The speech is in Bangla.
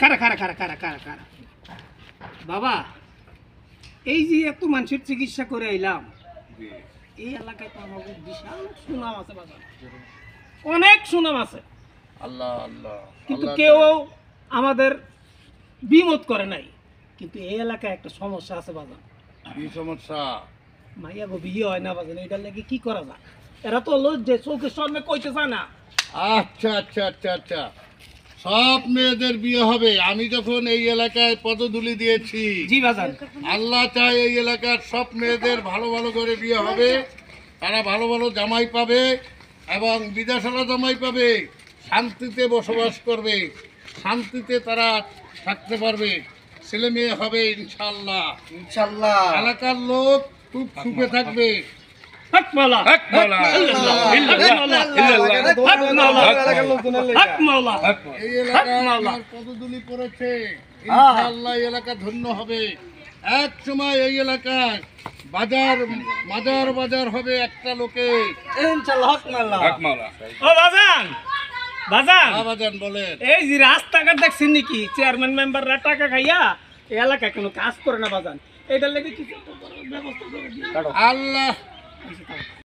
খারা খারা খারা খারা খারা খারা বাবা, এই যে এত মানুষের চিকিৎসা করে আইলাম, এই এলাকায় তো আমাদের বিশাল সুনাম আছে বাবা, অনেক সুনাম আছে। আল্লাহ আল্লাহ, কিন্তু কেউ আমাদের বিমত করে নাই। কিন্তু এই এলাকায় একটা সমস্যা আছে বাবা। কি সমস্যা? মাইয়া গো বিয়ে হয় না বাবা, এটার লাগে কি করা যায়? এরা তো লজ্জে চোখের সামনে কইতে চায় না। আচ্ছা আচ্ছা আচ্ছা আচ্ছা, সব মেয়েদের বিয়ে হবে। আমি যখন এই এলাকায় পদধূলি দিয়েছি, জি বাজান, আল্লাহ চায় এই এলাকার সব মেয়েদের ভালো ভালো করে বিয়ে হবে, তারা ভালো ভালো জামাই পাবে এবং বিদেশালা জামাই পাবে, শান্তিতে বসবাস করবে, শান্তিতে তারা থাকতে পারবে, ছেলে মেয়ে হবে ইনশাআল্লাহ। ইনশাআল্লাহ এলাকার লোক খুব সুখে থাকবে। হক মাওলা, হক মাওলা, ইল্লাল্লাহ ইল্লাল্লাহ হক মাওলা, হক মাওলা। এই এলাকায় আমার পদধূলি পড়েছে, ইনশাআল্লাহ এই এলাকা ধন্য হবে। এক সময় এই এলাকায় বাজার বাজার বাজার হবে একটা লোকে। ইনশাআল্লাহ হক মাওলা। ও বাজান, বাজান, বাজান বলেন। এই যে রাস্তাঘাট দেখছেন নাকি চেয়ারম্যান মেম্বাররা টাকা খাইয়া এই এলাকায় কোনো কাজ করে না বাজান, এটার লেগে কিছু একটা ব্যবস্থা করে দিন। আল্লাহ